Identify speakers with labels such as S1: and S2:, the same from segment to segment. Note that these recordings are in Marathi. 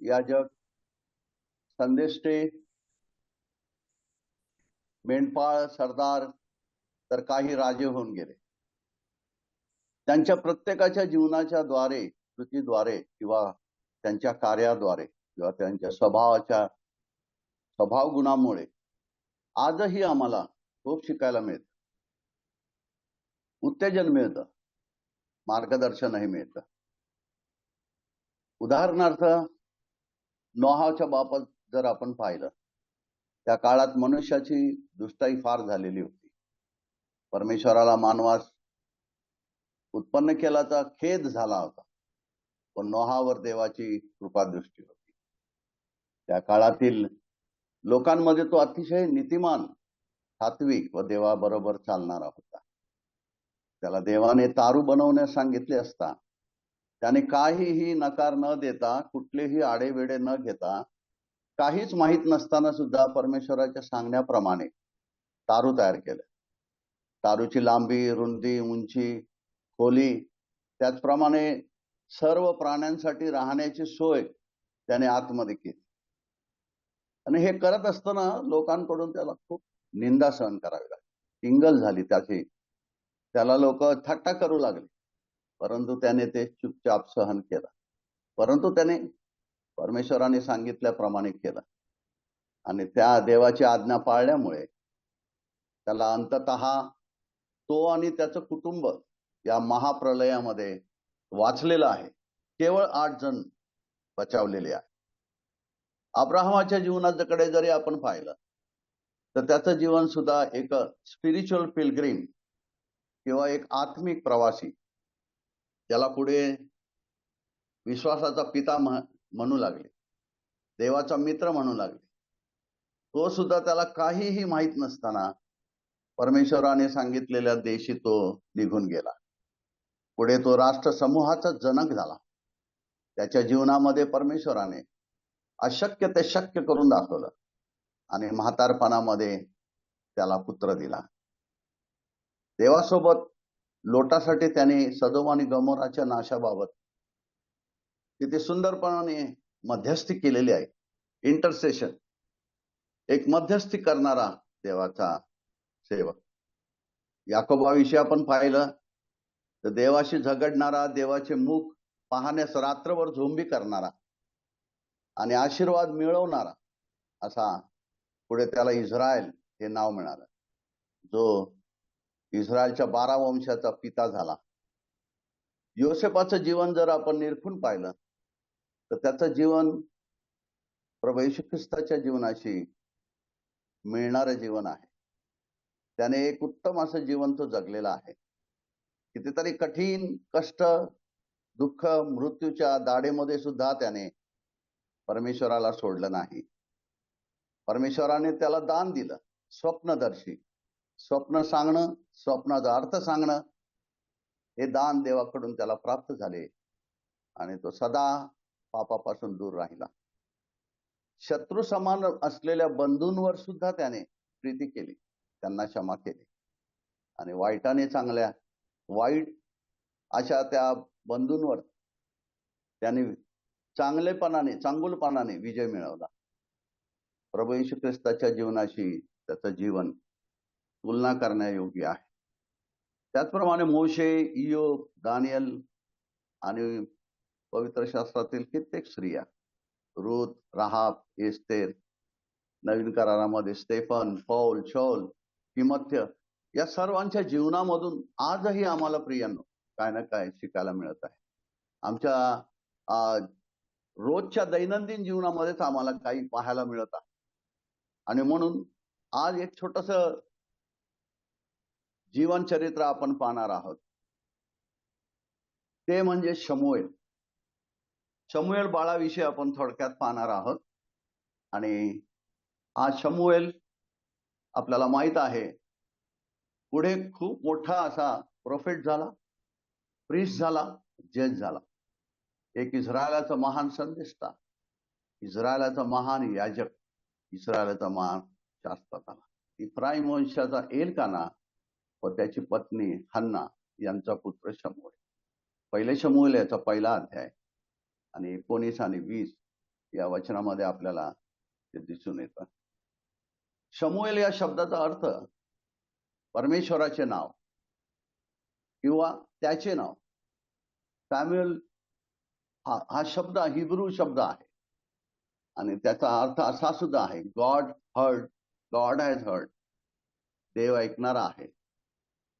S1: याजक, संदेष्टे, मेंढपाळ, सरदार, तर काही राजे होऊन गेले. त्यांच्या प्रत्येकाच्या जीवनाच्या द्वारे, कृतीद्वारे किंवा त्यांच्या कार्याद्वारे किंवा त्यांच्या स्वभाव गुणामुळे आजही आम्हाला खूप शिकायला मिळतं, उत्तेजन मिळतं, मार्गदर्शनही मिळतं. उदाहरणार्थ नोहाच्या बाबत जर आपण पाहिलं, त्या काळात मनुष्याची दुष्टाई फार झालेली होती. परमेश्वराला मानवास उत्पन्न केल्याचा खेद झाला होता, पण नोहावर देवाची कृपादृष्टी होती. त्या काळातील लोकांमध्ये तो अतिशय नीतिमान, सात्विक व देवाबरोबर चालणारा होता. त्याला देवाने तारू बनवण्यास सांगितले असता त्याने काहीही नकार न देता, कुठलेही आडेवेडे न घेता, काहीच माहीत नसताना सुद्धा परमेश्वराच्या सांगण्याप्रमाणे तारू तयार केलं. तारूची लांबी, रुंदी, उंची, खोली, त्याचप्रमाणे सर्व प्राण्यांसाठी राहण्याची सोय त्याने आतमध्ये केली. आणि हे करत असताना लोकांकडून त्याला खूप निंदा सहन करावी लागली, टिंगल झाली त्याची, त्याला लोक थट्टा करू लागले, परंतु त्याने ते चुपचाप सहन केलं. परंतु त्याने परमेश्वराने सांगितल्याप्रमाणे केलं आणि त्या देवाची आज्ञा पाळल्यामुळे त्याला अंततः तो आणि त्याचं कुटुंब या महाप्रलयामध्ये वाचलेलं आहे. केवळ 8 जण बचावलेले आहे. अब्राहमाच्या जीवनाकडे जरी आपण पाहिलं तर त्याचं जीवन सुद्धा एक स्पिरिच्युअल पिलग्रिम किंवा एक आत्मिक प्रवासी, त्याला पुढे विश्वासाचा पिता म्हणू लागले, देवाचा मित्र म्हणू लागले. तो सुद्धा त्याला काहीही माहीत नसताना परमेश्वराने सांगितलेल्या देशी तो निघून गेला. पुढे तो राष्ट्र समूहाचा जनक झाला. त्याच्या जीवनामध्ये परमेश्वराने अशक्य ते शक्य करून दाखवलं आणि म्हातारपणामध्ये त्याला पुत्र दिला. देवासोबत लोटासाठी त्याने सदोम आणि गमोराच्या नाशाबाबत तिथे सुंदरपणाने मध्यस्थी केलेली आहे. इंटरसेशन, एक मध्यस्थी करणारा देवाचा सेवक. याकोबाविषयी आपण पाहिलं तर देवाशी झगडणारा, देवाचे मुख पाहण्यास रात्रभर झोंबी करणारा आणि आशीर्वाद मिळवणारा असा पुढे त्याला इस्रायल हे नाव मिळालं, जो इस्रायलच्या 12 वंशाचा पिता झाला. योसेफाचं जीवन जर आपण निरखून पाहिलं तर त्याचं जीवन प्रभू येशू ख्रिस्ताच्या जीवनाशी मिळणारं जीवन आहे. त्याने एक उत्तम असं जीवन तो जगलेला आहे. कितीतरी कठीण कष्ट, दुःख, मृत्यूच्या दाढेमध्ये सुद्धा त्याने परमेश्वराला सोडलं नाही. परमेश्वराने त्याला दान दिलं, स्वप्नदर्शी, स्वप्न सांगणं, स्वप्नाचा अर्थ सांगणं, हे दान देवाकडून त्याला प्राप्त झाले आणि तो सदा पापापासून दूर राहिला. शत्रू समान असलेल्या बंधूंवर सुद्धा त्याने प्रीती केली, त्यांना क्षमा केली आणि वाईट अशा त्या बंधूंवर त्याने चांगुलपणाने विजय मिळवला. प्रभू येशू ख्रिस्ताच्या जीवनाशी त्याचं जीवन तुलना करण्यायोग्य आहे. त्याचप्रमाणे मोशे, इयोब, दानियल आणि पवित्र शास्त्रातील कित्येक स्त्रिया, रूथ, राहाब, एस्तेर, नवीन करारामध्ये स्टेफन, पौल, शौल, तिमोथेय, या सर्वांच्या जीवनामधून आजही आम्हाला प्रियांनो काय ना काय शिकायला मिळत आहे. आमच्या रोजच्या दैनंदिन जीवनामध्येच आम्हाला काही पाहायला मिळत आहे. आणि म्हणून आज एक छोटस जीवन चरित्र आपण पाहणार आहोत. ते म्हणजे शमूएल. शमूएल बाळाविषयी आपण थोडक्यात पाहणार आहोत. आणि हा शमूएल आपल्याला माहित आहे पुढे खूप मोठा असा प्रोफेट झाला, प्रिस्ट झाला, जज झाला. एक इस्रायलाचा महान संदेष्टा, इस्रायलाचा महान याजक, इस्रायलाचा महान शास्त्र झाला. इफ्राईम वंशाचा एलकाना व त्याची पत्नी हन्ना यांचा पुत्र शमूएल. पहिले शमूएल याचा पहिला अध्याय आणि 19 आणि 20 या वचनामध्ये आपल्याला ते दिसून येतं. शमूएल या शब्दाचा अर्थ परमेश्वराचे नाव किंवा त्याचे नाव. सॅम्युएल हा शब्द हिब्रू शब्द आहे आणि त्याचा अर्थ असा सुद्धा आहे, गॉड हॅज हर्ड. देव ऐकणारा आहे,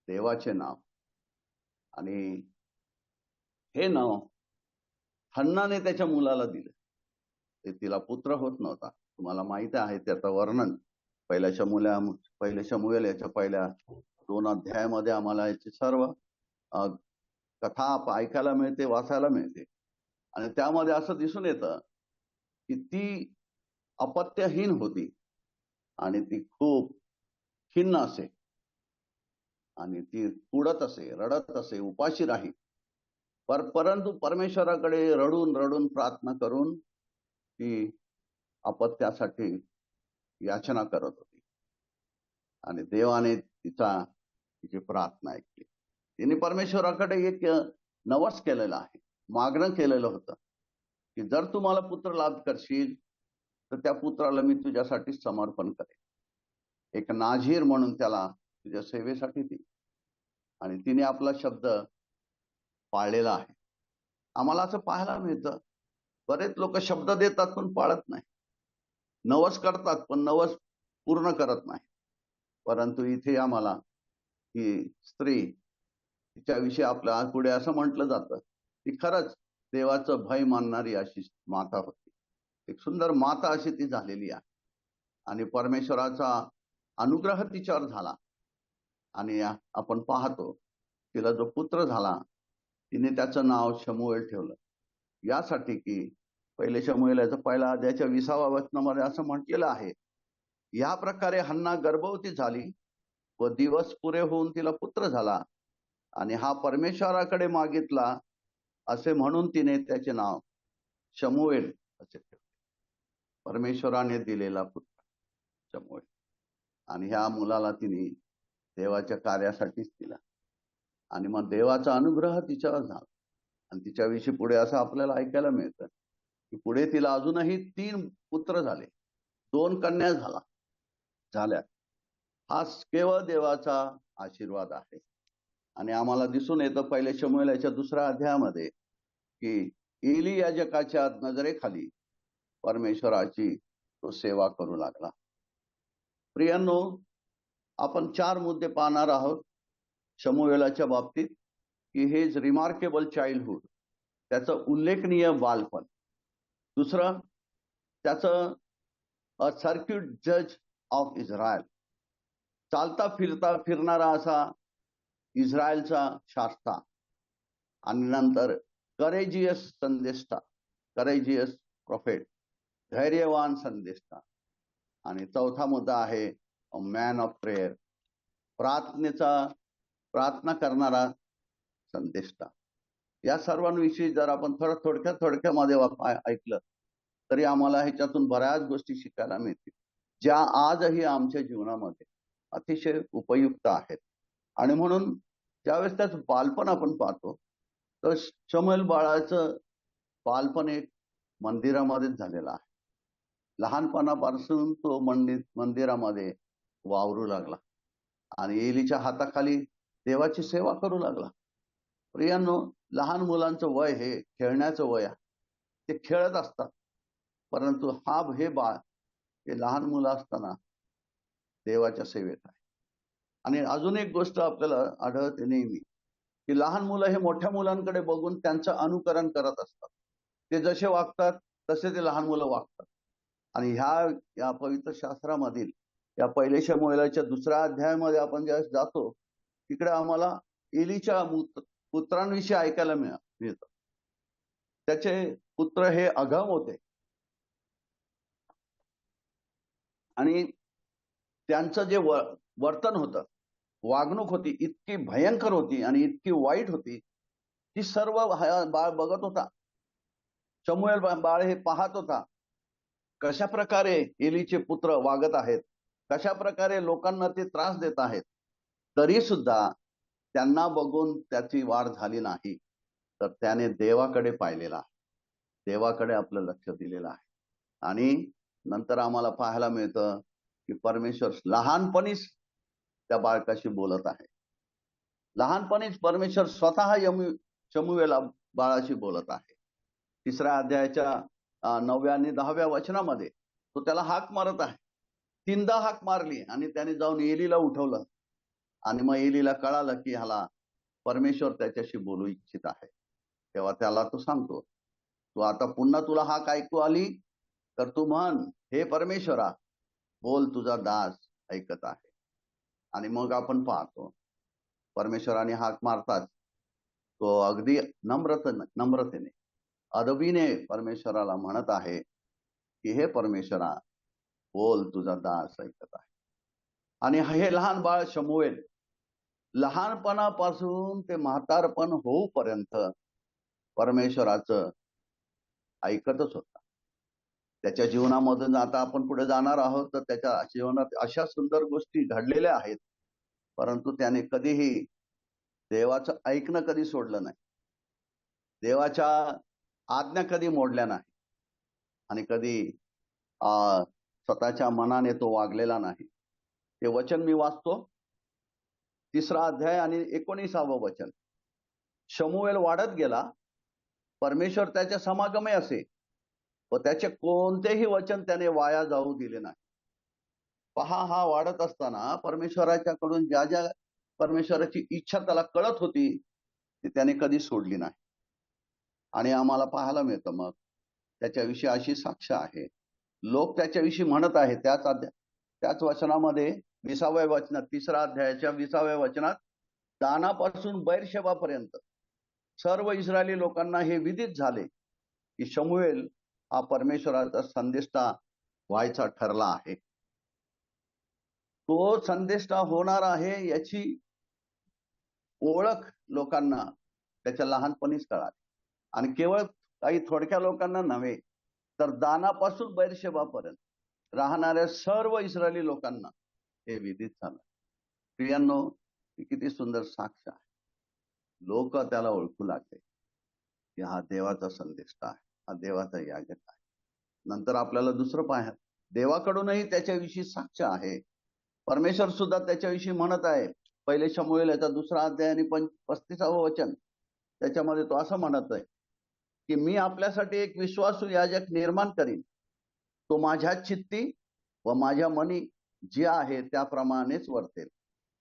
S1: देवाचे नाव. आणि हे नाव हन्नाने त्याच्या मुलाला दिलं. ते तिला पुत्र होत नव्हता. तुम्हाला माहित आहे त्याचं वर्णन पहिल्या शमूएल याच्या पहिल्या 2 अध्यायामध्ये आम्हाला याची सर्व कथा ऐकायला मिळते, वाचायला मिळते. आणि त्यामध्ये असं दिसून येतं की ती अपत्यहीन होती आणि ती खूप खिन्न असे आणि ती कुडत असे, रडत असे, उपाशी राही. परंतु परमेश्वराकडे रडून रडून प्रार्थना करून ती अपत्यासाठी याचना करत होती आणि देवाने तिची प्रार्थना ऐकली. तिने परमेश्वराकडे एक नवस केलेलं आहे, मागणं केलेलं होतं की जर तू मला पुत्र लाभ करशील तर त्या पुत्राला मी तुझ्यासाठी समर्पण करेन, एक नाझीर म्हणून त्याला तुझ्या सेवेसाठी ती. आणि तिने आपला शब्द पाळलेला आहे. आम्हाला असं पाहायला मिळतं, बरेच लोक शब्द देतात पण पाळत नाही, नवस करतात पण नवस पूर्ण करत नाही. परंतु इथे आम्हाला ही स्त्री, तिच्याविषयी आपल्या पुढे असं म्हटलं जातं की खरंच देवाचं भय मानणारी अशी माता होती. एक सुंदर माता अशी ती झालेली आहे आणि परमेश्वराचा अनुग्रह तिच्यावर झाला. आणि आपण पाहतो तिला जो पुत्र झाला तिने त्याचं नाव शमूएल ठेवलं, यासाठी की पहिले शमूएल याचा पहिला अध्यायाच्या 20व्या वचनामध्ये असं म्हटलेलं आहे, या प्रकारे हन्ना गर्भवती झाली व दिवस पुरे होऊन तिला पुत्र झाला आणि हा परमेश्वराकडे मागितला असे म्हणून तिने त्याचे नाव शमूएल असे ठेवले. परमेश्वराने दिलेला पुत्र शमूएल. आणि ह्या मुलाला तिने देवाच्या कार्यासाठीच दिला आणि मग देवाचा अनुग्रह तिच्यावर झाला. आणि तिच्याविषयी पुढे असं आपल्याला ऐकायला मिळतं की पुढे तिला अजूनही 3 पुत्र झाले, 2 कन्या झाल्या. हा केवळ देवाचा आशीर्वाद आहे. आणि आम्हाला दिसून येतं पहिल्या शमूएल याच्या 2ऱ्या अध्यायामध्ये की एली याजकाच्या नजरेखाली परमेश्वराची तो सेवा करू लागला. प्रियांनो, आपण 4 मुद्दे पाहणार आहोत शमूएलाच्या बाबतीत की हेज रिमार्केबल चाइल्डहुड, त्याचं उल्लेखनीय बालपण. दुसरं, त्याचं अ सर्क्यूट जज ऑफ इस्रायल, चालता फिरणारा असा इस्रायलचा शास्ता. आणि नंतर करेजियस प्रॉफेट, धैर्यवान संदेष्टा. आणि चौथा मुद्दा आहे मॅन ऑफ प्रेयर, प्रार्थना करणारा संदेष्टा. या सर्वांविषयी जर आपण थोडक्यामध्ये ऐकलं तरी आम्हाला ह्याच्यातून बऱ्याच गोष्टी शिकायला मिळतील, ज्या आजही आमच्या जीवनामध्ये अतिशय उपयुक्त आहेत. आणि म्हणून ज्यावेळेस त्याचं बालपण आपण पाहतो तर शमूएल बाळाचं बालपण एक मंदिरामध्येच झालेलं आहे. लहानपणापासून तो मंदिरामध्ये वावरू लागला आणि एलीच्या हाताखाली देवाची सेवा करू लागला. प्रियांनो, लहान मुलांचं वय हे खेळण्याचं वय आहे, ते खेळत असतात. परंतु हे बाळ हे लहान मुलं असताना देवाच्या सेवेत आहे. आणि अजून एक गोष्ट आपल्याला आढळते नेहमी की लहान मुलं हे मोठ्या मुलांकडे बघून त्यांचं अनुकरण करत असतात. ते जसे वागतात तसे ते लहान मुलं वागतात. आणि या पवित्र शास्त्रामधील या पहिल्या शमूएलाच्या 2ऱ्या अध्यायामध्ये आपण ज्यावेळेस जातो तिकडे आम्हाला एलीच्या पुत्रांविषयी ऐकायला मिळतं. त्याचे पुत्र हे अगम होते आणि त्यांचं जे वर्तन होतं, वागणूक होती, इतकी भयंकर होती आणि इतकी वाईट होती की सर्व बाळ बघत होता. शमूएल बाळ हे पाहत होता कशा प्रकारे एलीचे पुत्र वागत आहेत, कशा प्रकारे लोकांना ते त्रास देत आहेत. तरी सुद्धा त्यांना बघून त्याची वाढ झाली नाही, तर त्याने देवाकडे पाहिलेला आहे, देवाकडे आपलं लक्ष दिलेलं आहे. आणि नंतर आम्हाला पाहायला मिळतं की परमेश्वर लहानपणीच त्या बाळकाशी बोलत आहे. लहानपणीच परमेश्वर स्वतः शमूएला बाळाशी बोलत आहे. 3ऱ्या अध्यायाच्या 9व्या आणि 10व्या वचनामध्ये तो त्याला हाक मारत आहे. 3दा हाक मारली आणि त्याने जाऊन एलीला उठवलं आणि मग एलीला कळालं की ह्याला परमेश्वर त्याच्याशी बोलू इच्छित आहे. तेव्हा त्याला तो सांगतो, तू आता पुन्हा तुला हाक ऐकू आली तर तू म्हण, हे परमेश्वरा बोल, तुझा दास ऐकत आहे. आणि मग आपण पाहतो परमेश्वराने हाक मारतात तो अगदी नम्रतेने अदबीने परमेश्वराला म्हणत आहे की हे परमेश्वरा बोल, तुझा दास ऐकत आहे. आणि हे लहान बाळ शमूएल लहानपणापासून ते म्हातारपण होऊपर्यंत परमेश्वराचं ऐकतच होता. त्याच्या जीवनामधून आता आपण पुढे जाणार आहोत तर त्याच्या जीवनात अशा सुंदर गोष्टी घडलेल्या आहेत, परंतु त्याने कधीही देवाचं ऐकणं कधी सोडलं नाही. देवाच्या आज्ञा कधी मोडल्या नाही आणि कधी स्वतःच्या मनाने तो वागलेला नाही. ते वचन मी वाचतो, 3रा अध्याय आणि 19वं वचन. शमूएल वाढत गेला, परमेश्वर त्याच्या समागमे असे व त्याचे कोणतेही वचन त्याने वाया जाऊ दिले नाही. पहा, हा वाढत असताना परमेश्वराच्याकडून ज्या ज्या परमेश्वराची इच्छा त्याला कळत होती ती त्याने कधी सोडली नाही. आणि आम्हाला पाहायला मिळतं मग त्याच्याविषयी अशी साक्ष आहे. लोक त्याच्याविषयी म्हणत आहेत त्याच वचनामध्ये 20व्या वचनात 3ऱ्या अध्यायाच्या 20व्या वचनात दानापासून बैरशेबापर्यंत सर्व इस्रायली लोकांना हे विदित झाले की शमूएल हा परमेश्वराचा संदेष्टा व्हायचा ठरला आहे. तो संदेष्टा होणार आहे याची ओळख लोकांना त्याच्या लहानपणीच कळाली. आणि केवळ काही थोडक्या लोकांना नव्हे तर दानापासून बैरशेबापर्यंत राहणाऱ्या सर्व इस्रायली लोकांना हे विदित झालं. प्रियांनो, किती सुंदर साक्ष आहे. लोक त्याला ओळखू लागले की हा देवाचा संदेष्टा आहे, हा देवाचा याजक आहे. नंतर आपल्याला दुसरं पाहा, देवाकडूनही त्याच्याविषयी साक्ष आहे. परमेश्वर सुद्धा त्याच्याविषयी म्हणत आहे. 1 शमूएल याचा 2रा अध्याय आणि 35वं वचन, त्याच्यामध्ये तो असं म्हणत आहे की मी आपल्यासाठी एक विश्वासू याजक निर्माण करीन, तो माझ्या चित्ती व माझ्या मनी जे आहे त्याप्रमाणेच वर्तेल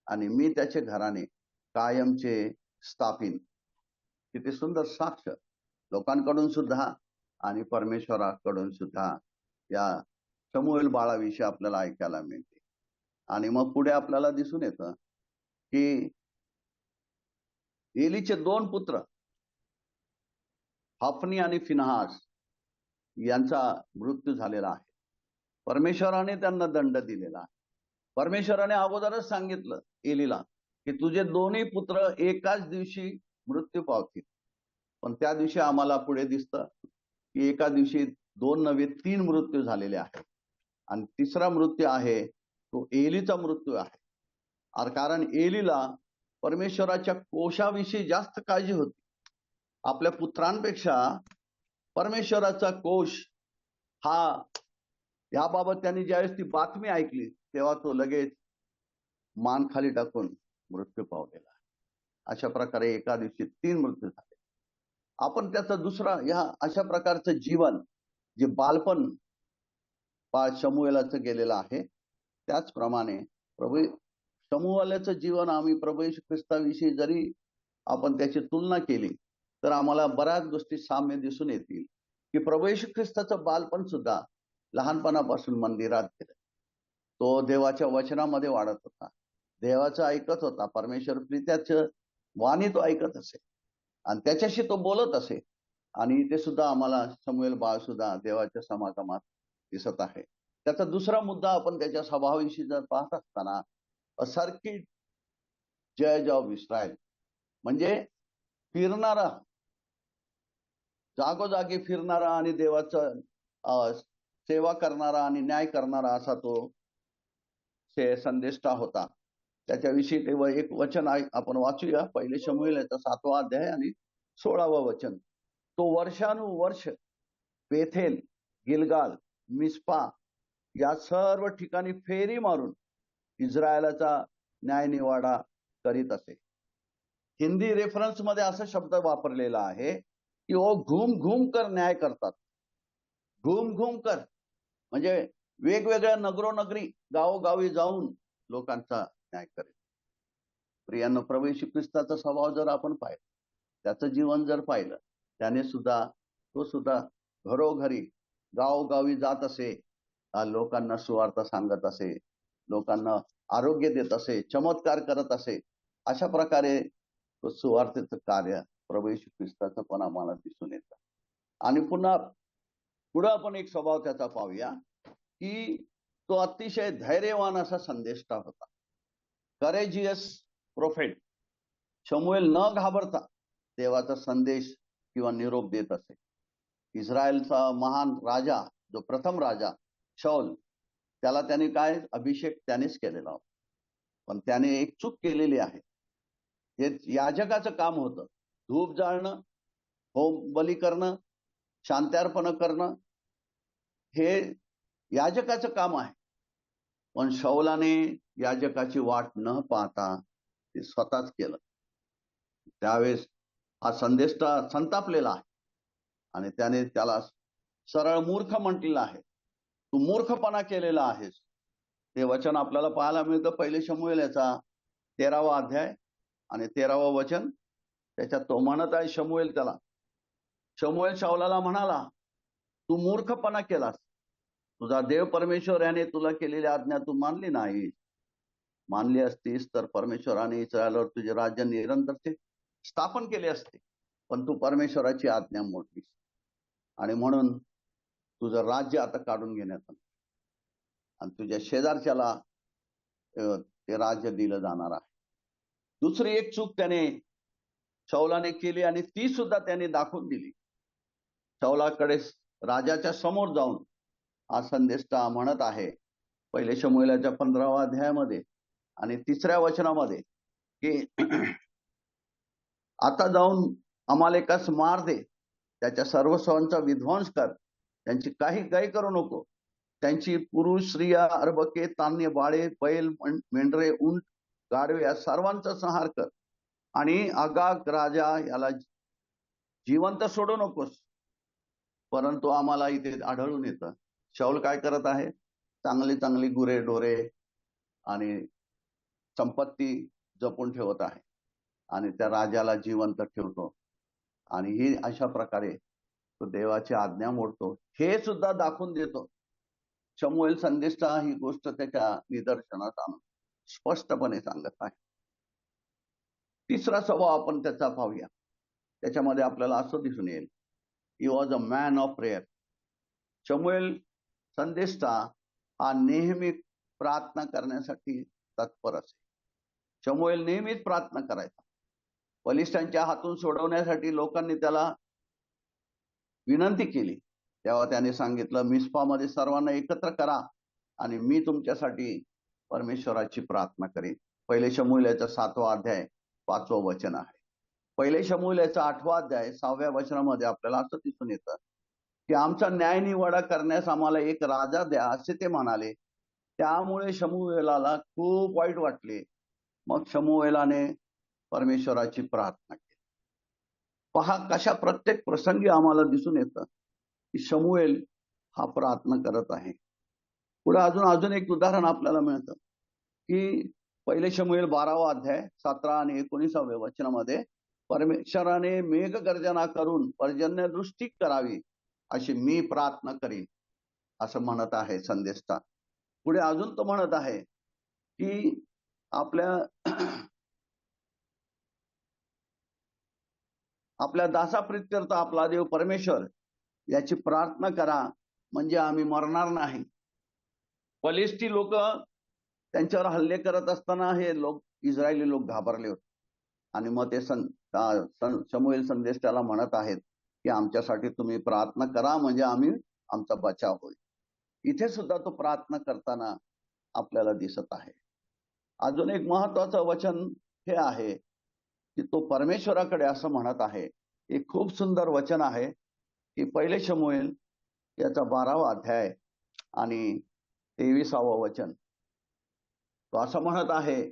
S1: आणि मी त्याचे घराणे कायमचे स्थापिन. किती सुंदर साक्ष लोकांकडून सुद्धा आणि परमेश्वराकडून सुद्धा या शमूएल बाळाविषयी आपल्याला ऐकायला मिळते. आणि मग पुढे आपल्याला दिसून येतं की एलीचे 2 पुत्र हफनी आणि फिनहास यांचा मृत्यू झालेला आहे. परमेश्वराने त्यांना दंड दिलेला आहे. परमेश्वराने अगोदरच सांगितलं एलीला की तुझे दोन्ही पुत्र एकाच दिवशी मृत्यू पावतील. पण त्या दिवशी आम्हाला पुढे दिसतं की एका दिवशी 2 नव्हे 3 मृत्यू झालेले आहेत. आणि 3रा मृत्यू आहे तो एलीचा मृत्यू आहे. कारण एलीला परमेश्वराच्या कोशाविषयी जास्त काळजी होती. आपल्या पुत्रांपेक्षा परमेश्वराचा कोश हा, याबाबत त्यांनी ज्यावेळेस ती बातमी ऐकली तेव्हा तो लगेच मान खाली टाकून मृत्यू पावलेला. अशा प्रकारे एका दिवशी 3 मृत्यू झाले. आपण त्याचा दुसरा अशा प्रकारचं जीवन जे बालपण शमूएलाचं गेलेलं आहे, त्याचप्रमाणे प्रभू शमूएलाचं जीवन आम्ही प्रभू येशू ख्रिस्ताविषयी जरी आपण त्याची तुलना केली तर आम्हाला बऱ्याच गोष्टी साम्य दिसून येतील की प्रभू येशू ख्रिस्ताचं बालपण सुद्धा लहानपणापासून मंदिरात गेलं. तो देवाच्या वचनामध्ये वाढत होता, देवाचं ऐकत होता, परमेश्वर प्रीत्याचं वाणी तो ऐकत असे आणि त्याच्याशी तो बोलत असे. आणि ते सुद्धा आम्हाला शमूएल बाळ सुद्धा देवाच्या समागमात दिसत आहे. त्याचा दुसरा मुद्दा आपण त्याच्या स्वभावाविषयी जर पाहत असताना सर्किट जज ऑफ इस्रायल, म्हणजे फिरणारा, जागोजागी फिरणारा आणि देवाचं सेवा करणारा आणि न्याय करणारा असा तो संदेष्टा होता. त्याच्याविषयी एक वचन आपण वाचूया. 1 शमूएल याचा 7वा अध्याय आणि 16वं वचन. तो वर्षानुवर्ष बेथेल, गिलगाल मिस्पा या सर्व ठिकाणी फेरी मारून इस्रायलाचा न्यायनिवाडा करीत असे. हिंदी रेफरन्स मध्ये असा शब्द वापरलेला आहे की ओ घूम घूम कर न्याय करतात. घूम घूम कर म्हणजे वेगवेगळ्या नगरोनगरी गावोगावी जाऊन लोकांचा न्याय करेल. प्रियांनो, प्रभू येशू ख्रिस्ताचा स्वभाव जर आपण पाहिला, त्याचं जीवन जर पाहिलं, तो सुद्धा घरोघरी गावोगावी जात असे, लोकांना सुवार्ता सांगत असे, लोकांना आरोग्य देत असे, चमत्कार करत असे. अशा प्रकारे तो सुवार्थेचं कार्य प्रभू येशू ख्रिस्ताचं पण आम्हाला दिसून येतं. आणि पुढे आपण एक स्वभाव त्याचा पाहूया की तो अतिशय धैर्यवान असा संदेष्टा होता. Courageous prophet. शमूएल न घाबरता देवाचा संदेश किंवा निरोप देत असे. इस्रायलचा महान राजा, जो प्रथम राजा शौल, त्याला त्याने काय अभिषेक त्यानेच केलेला होता. पण त्याने एक चूक केलेली आहे. हे याजकाचं काम होतं. धूप जाळणं, होम बली करणं, शांत्यार्पण करणं हे याजकाचं काम आहे. पण शौलाने याजकाची वाट न पाहता ते स्वतःच केलं. त्यावेळेस हा संदेष्टा संतापलेला आहे आणि त्याने त्याला सरळ मूर्ख म्हटलेलं आहे. तू मूर्खपणा केलेला आहेस. ते वचन आपल्याला पाहायला मिळतं पहिले शमूएल याचा 13वा अध्याय आणि 13वा वचन. त्याच्यात तो म्हणत आहे शमूएल शाऊलाला म्हणाला, तू मूर्खपणा केलास. तुझा देव परमेश्वर याने तुला केलेली आज्ञा तू मानली नाही. मानली असतीस तर परमेश्वराने इस्रायलवर तुझे राज्य निरंतर स्थापन केले असते. पण तू परमेश्वराची आज्ञा मोडलीस आणि म्हणून तुझं राज्य आता काढून घेण्यात आलं आणि तुझ्या शेजारच्याला ते राज्य दिलं जाणार आहे. दुसरी एक चूक त्याने शौलाने केली आणि ती सुद्धा त्याने दाखवून दिली. शौलाकडे राजाच्या समोर जाऊन हा संदेष्टा म्हणत आहे पहिले शमूएलाच्या 15वा अध्यायामध्ये आणि 3ऱ्या वचनामध्ये की आता जाऊन अमालेकास मार दे, त्याच्या सर्व स्वांचा विध्वंस कर, त्यांची काही गाय करू नको, त्यांची पुरुष स्त्रिया अर्भके तान्य बाळे बैल मेंढरे उंट गाढवे या सर्वांचा संहार कर आणि आगाग राजा याला जिवंत सोडू नकोस. परंतु आम्हाला इथे आढळून येतं शौल काय करत आहे, चांगली चांगली गुरे ढोरे आणि संपत्ती जपून ठेवत आहे आणि त्या राजाला जिवंत ठेवतो आणि ही अशा प्रकारे तो देवाची आज्ञा मोडतो हे सुद्धा दाखवून देतो. शमूएल संदेष्टा ही गोष्ट त्याच्या निदर्शनात आणून स्पष्टपणे सांगत आहे. तिसरा स्वभाव आपण त्याचा पाहूया. त्याच्यामध्ये आपल्याला असं दिसून येईल, he was a man of prayer. शमूएल संदेष्टा हा नेहमी प्रार्थना करण्यासाठी तत्पर असे. शमूएल नेहमीच प्रार्थना करायचा. बलिष्ठांच्या हातून सोडवण्यासाठी लोकांनी त्याला विनंती केली तेव्हा त्याने सांगितलं, मिस्पामध्ये सर्वांना एकत्र करा आणि मी तुमच्यासाठी परमेश्वराची प्रार्थना करेन. पहिले शमूएल याचा 7वा अध्याय 5वं वचन आहे. पहिले शमूएल याचा 8वा अध्याय 6व्या वचनामध्ये आपल्याला असं दिसून येतं की आमचा न्यायनिवाडा करण्यास आम्हाला एक राजा द्या असे ते म्हणाले. त्यामुळे शमूएलाला खूप वाईट वाटले. मग शमूएलाने परमेश्वराची प्रार्थना केली. पहा कशा प्रत्येक प्रसंगी आम्हाला दिसून येतं की शमूएल हा प्रार्थना करत आहे. पुढे अजून एक उदाहरण आपल्याला मिळतं की पहिले शमूएल 12वा अध्याय 17 आणि 19व्या वचनामध्ये परमेश्वराने मेघगर्जना करून पर्जन्यवृष्टी करावी अशी मी प्रार्थना करीन असं म्हणत आहे संदेष्टा. पुढे अजून तो म्हणत आहे की आपल्या दासाप्रित्यर्थ आपला देव परमेश्वर याची प्रार्थना करा म्हणजे आम्ही मरणार नाही. फलिस्टी लोक त्यांच्यावर हल्ले करत असताना हे इस्रायली लोक घाबरले होते आणि मग ते शमूएल संदेष्टाला म्हणत आहेत की आमच्यासाठी तुम्ही प्रार्थना करा म्हणजे आमचा बचाव होईल. इथे सुद्धा तो प्रार्थना करताना आपल्याला दिसत आहे. अजून एक महत्वाचं वचन हे आहे की तो परमेश्वराकडे असं म्हणत आहे. एक खूप सुंदर वचन आहे की पहिले शमूएल याचा 12वा अध्याय आणि 23वे वचन. तो असं म्हणत आहे,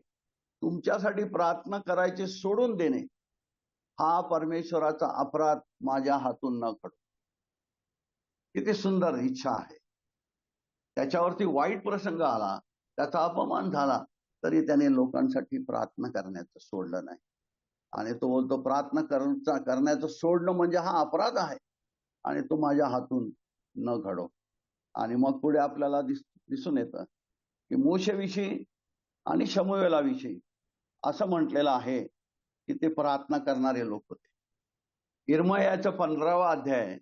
S1: तुमच्यासाठी प्रार्थना करायचे सोडून देणे हा परमेश्वराचा अपराध माझ्या हातून न घडो. किती सुंदर इच्छा आहे. त्याच्यावरती वाईट प्रसंग आला, त्याचा अपमान झाला, तरी त्याने लोकांसाठी प्रार्थना करण्याचं सोडलं नाही. आणि तो बोलतो प्रार्थना करण्याचं सोडणं म्हणजे हा अपराध आहे आणि तो माझ्या हातून न घडो. आणि मग पुढे आपल्याला दिसून येतं की मोशेविषयी आणि शमूएलाविषयी असं म्हटलेलं आहे की ते प्रार्थना करणारे लोक होते. इर्मयाचा 15वा अध्याय,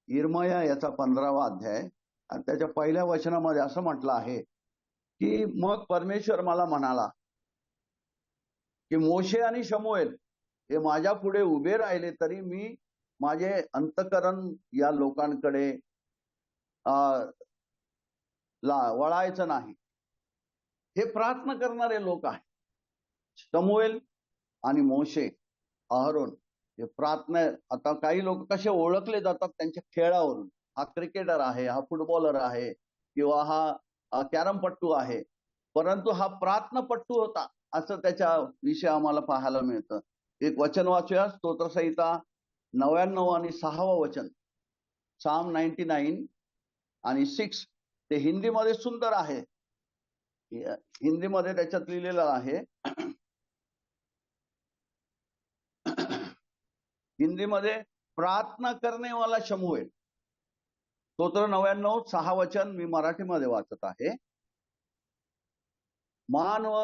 S1: इर्मया याचा 15वा अध्याय आणि त्याच्या पहिल्या वचनामध्ये असं म्हटलं आहे की मग परमेश्वर मला म्हणाला की मोशे आणि शमूएल हे माझ्या पुढे उभे राहिले तरी मी माझे अंतःकरण या लोकांकडे वळायचं नाही. हे प्रार्थना करणारे लोक आहेत. शमूएल आणि मोशे, अहरोन हे प्रार्थना. आता काही लोक कसे ओळखले जातात त्यांच्या खेळावरून, हा क्रिकेटर आहे, हा फुटबॉलर आहे किंवा हा कॅरमपट्टू आहे, परंतु हा प्रार्थनापट्टू होता असं त्याच्या विषयी आम्हाला पाहायला मिळतं. एक वचन वाचूया, स्तोत्रसंहिता 99 आणि 6वं वचन, साम 99 आणि 6. ते हिंदीमध्ये सुंदर आहे. हिंदीमध्ये त्याच्यात लिहिलेलं आहे. हिंदीमध्ये प्रार्थना करणे वाला शमूएल, स्तोत्र 99 6 वचन मी मराठीमध्ये वाचत आहे. मानव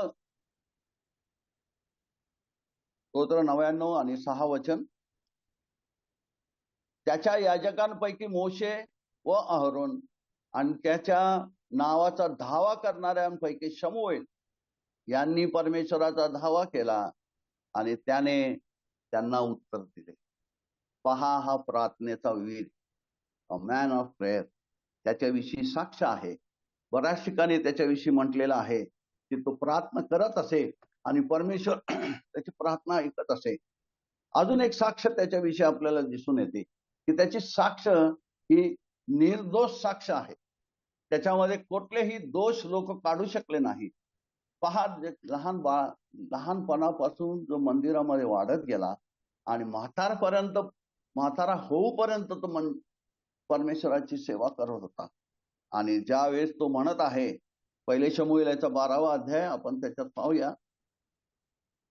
S1: स्तोत्र 99 आणि 6 वचन. त्याच्या याजकांपैकी मोशे व अहरोन आणि त्याच्या नावाचा धावा करणाऱ्यांपैकी शमूएल यांनी परमेश्वराचा धावा केला आणि त्याने त्यांना उत्तर दिले. पहा, हा प्रार्थनेचा वीर, अ मॅन ऑफ प्रेयर, त्याच्याविषयी साक्ष आहे. बऱ्याच ठिकाणी त्याच्याविषयी म्हटलेलं आहे की तो प्रार्थना करत असे आणि परमेश्वर त्याची प्रार्थना ऐकत असे. अजून एक साक्ष त्याच्याविषयी आपल्याला दिसून येते की त्याची साक्ष ही निर्दोष साक्ष आहे. त्याच्यामध्ये कुठलेही दोष लोक काढू शकले नाही. पहा, लहानपणापासून जो मंदिरामध्ये वाढत गेला आणि म्हातारा होऊपर्यंत तो परमेश्वराची सेवा करत होता. आणि ज्या वेळेस तो म्हणत आहे, पहिले शमूएलाचा 12वा अध्याय आपण त्याच्यात पाहूया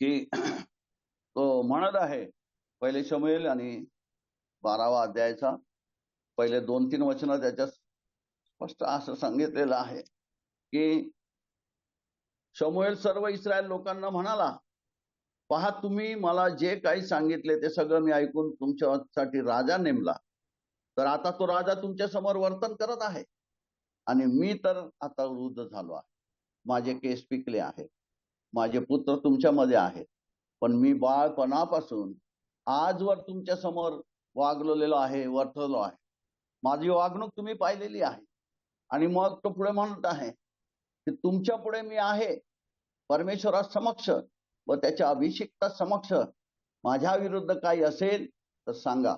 S1: की तो म्हणत आहे, पहिले शमूएल आणि 12वा अध्यायाचा पहिले 2-3 वचन त्याच्यात स्पष्ट असं सांगितलेलं आहे की शमूएल सर्व इस्रायल लोकांना म्हणाला, पहा, तुम्ही मला जे काही सांगितले ते सगळं मी ऐकून तुमच्यासाठी राजा नेमला. तर आता तो राजा तुमच्या समोर वर्तन करत आहे आणि मी तर आता वृद्ध झालो आहे. माझे केस पिकले आहेत, माझे पुत्र तुमच्यामध्ये आहेत, पण मी बाळपणापासून आजवर तुमच्या समोर वागलेलो आहे, वर्तवलो आहे. माझी वागणूक तुम्ही पाहिलेली आहे. आणि मग तो पुढे म्हणत आहे की तुमच्या पुढे मी आहे परमेश्वरा समक्ष व त्याच्या अभिषिक्ता समक्ष माझ्या विरुद्ध काही असेल तर सांगा.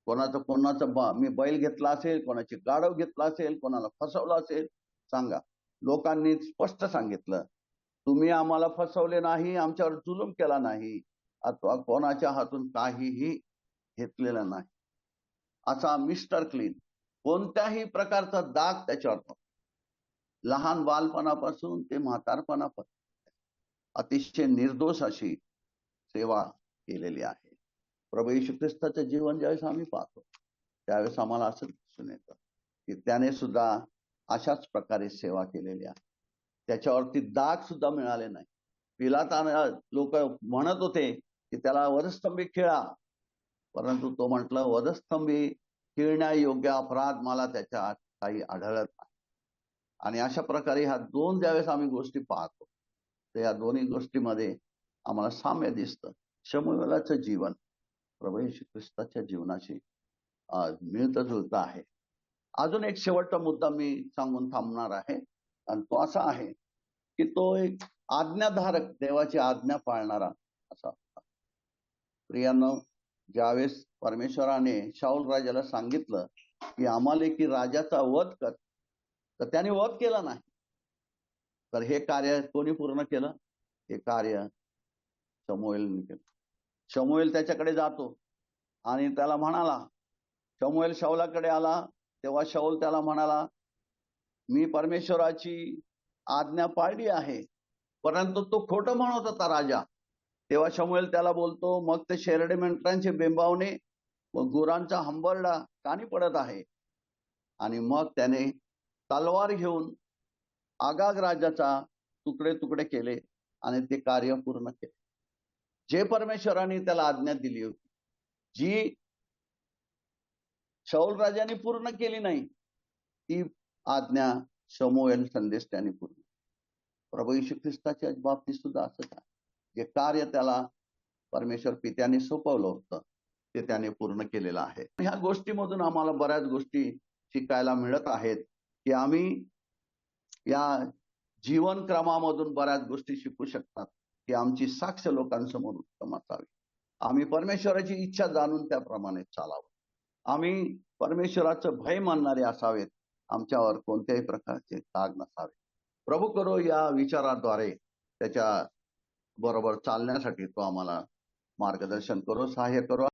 S1: कोणाचं मी बैल घेतला असेल, कोणाची गाढव घेतला असेल, कोणाला फसवलं असेल, सांगा. लोकांनी स्पष्ट सांगितलं, तुम्ही आम्हाला फसवले नाही, आमच्यावर जुलूम केला नाही, अथवा कोणाच्या हातून काहीही घेतलेलं नाही. असा मिस्टर क्लीन, कोणत्याही प्रकारचा दाग त्याच्यावर नव्हता. लहान बालपणापासून ते म्हातारपणापर्यंत अतिशय निर्दोष अशी सेवा केलेली आहे. प्रभू येशू ख्रिस्ताचं जीवन ज्यावेळेस आम्ही पाहतो त्यावेळेस आम्हाला असं दिसून येतं की त्याने सुद्धा अशाच प्रकारे सेवा केलेली आहे. त्याच्यावरती दाग सुद्धा मिळाले नाही. पिलाताना लोक म्हणत होते की त्याला वधस्तंभी खिळा, परंतु तो म्हटलं, वधस्तंभी खिळण्यायोग्य अपराध मला त्याच्यात काही आढळत नाही. आणि अशा प्रकारे ह्या दोन ज्यावेळेस आम्ही गोष्टी पाहतो तर या दोन्ही गोष्टीमध्ये आम्हाला साम्य दिसतं. शमूएलाचं जीवन प्रभू येशू ख्रिस्ताच्या जीवनाशी मिळतं जुळतं आहे. अजून एक शेवटचा मुद्दा मी सांगून थांबणार आहे आणि तो असा आहे की तो एक आज्ञाधारक, देवाची आज्ञा पाळणारा असा होता. प्रियांनो, ज्यावेळेस परमेश्वराने शाऊल राजाला सांगितलं की अमालेकी राजाचा वध कर, तर त्याने वध केला नाही. तर हे कार्य कोणी पूर्ण केलं? हे कार्य शमूएलने केलं. शमूएल त्याच्याकडे जातो आणि त्याला म्हणाला, शमूएल शाऊलाकडे आला तेव्हा शाऊल त्याला म्हणाला, मी परमेश्वराची आज्ञा पाळली आहे, परंतु तो खोटं म्हणत होता राजा. तेव्हा शमूएल त्याला बोलतो, मग ते शेरडे मेंढरांचे बेंबावणे व गुरांचा हंबरडा कानी पडत आहे. आणि मग त्याने तलवार घेऊन आगाग राजाचा तुकडे तुकडे केले आणि ते कार्य पूर्ण केले. जे परमेश्वराने त्याला आज्ञा दिली होती, जी शाऊल राजाने पूर्ण केली नाही, ती आज्ञा शमूएल संदेश त्याने पूर्ण. प्रभू येशू ख्रिस्ताच्या बाबतीत सुद्धा असंच आहे. जे कार्य त्याला परमेश्वर पित्याने सोपवलं होतं ते त्याने पूर्ण केलेलं आहे. ह्या गोष्टीमधून आम्हाला बऱ्याच गोष्टी शिकायला मिळत आहेत की आम्ही या जीवन क्रमामधून बऱ्याच गोष्टी शिकू शकतात की आमची साक्ष लोकांसमोर उत्तम असावी. आम्ही परमेश्वराची इच्छा जाणून त्याप्रमाणे चालावं. आम्ही परमेश्वराचं भय मानणारे असावेत. आमच्यावर कोणत्याही प्रकारचे ताग नसावे. प्रभू करो या विचाराद्वारे त्याच्या बरोबर चालण्यासाठी तो आम्हाला मार्गदर्शन करो, सहाय्य करो.